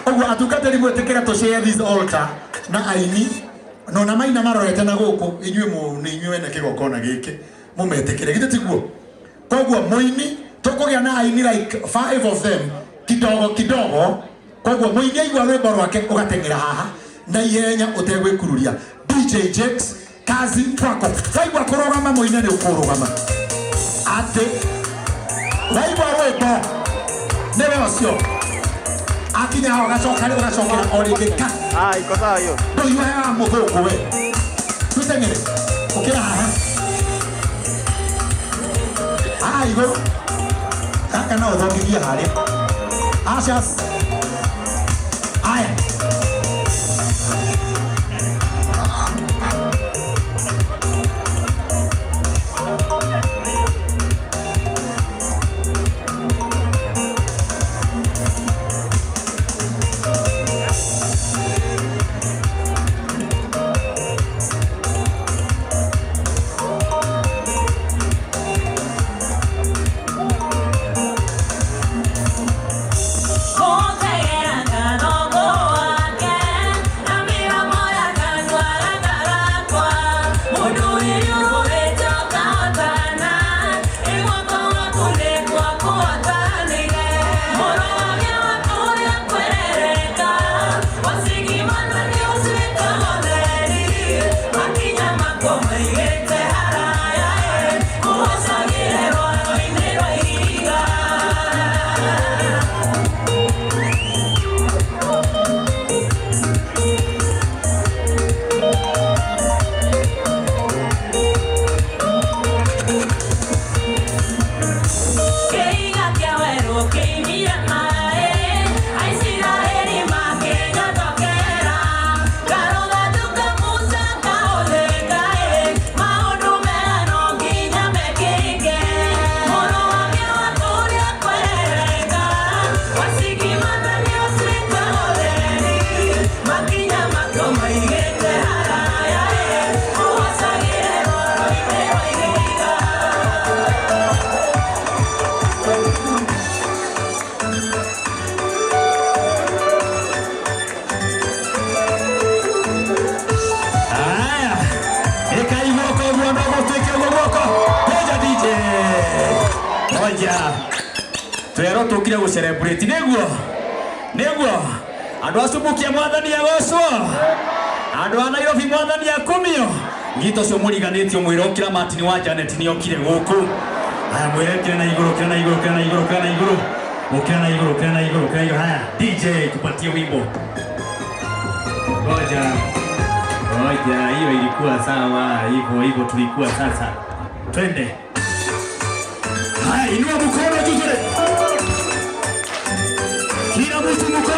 Ogwo atungatĩri mwĩtĩkĩra to share this altar na aini no na maina marorete na gũkũ inyuĩ nĩ inyuĩ na kĩgokona gĩkĩ mũmetĩkĩre githĩ tiguo. Kogwo mũini tũkũgĩa na aini like 5 of them kidogo. Kogwo mũini aigua rwĩmbo rwake ũgateng'era haha na ihenya ũtegwĩkururia. DJ Jakes kazi twako waigua kũrũgama mũini nĩ ũkũrũgama atĩ waigua rwĩmbo nĩwe ũcio akinya ho gacokera orĩngĩka iko sawa hiyo ndũiwa ya mũthũngũ we twĩteng'ere ũkĩra haha igũrũ kaka no ũthongithie harĩa Ashas aya Twero tukire go celebrate neguo andu asubukia mwathani agocwo andu ana Nairobi mwathani akumio ngito cio muriganitio mwirokira matini wa Janet ni okire guku aya mwirekire na iguru haya DJ tupatie wimbo ngoja hiyo ilikuwa sawa hivyo tulikuwa sasa twende haya inua mkono juu kila mtu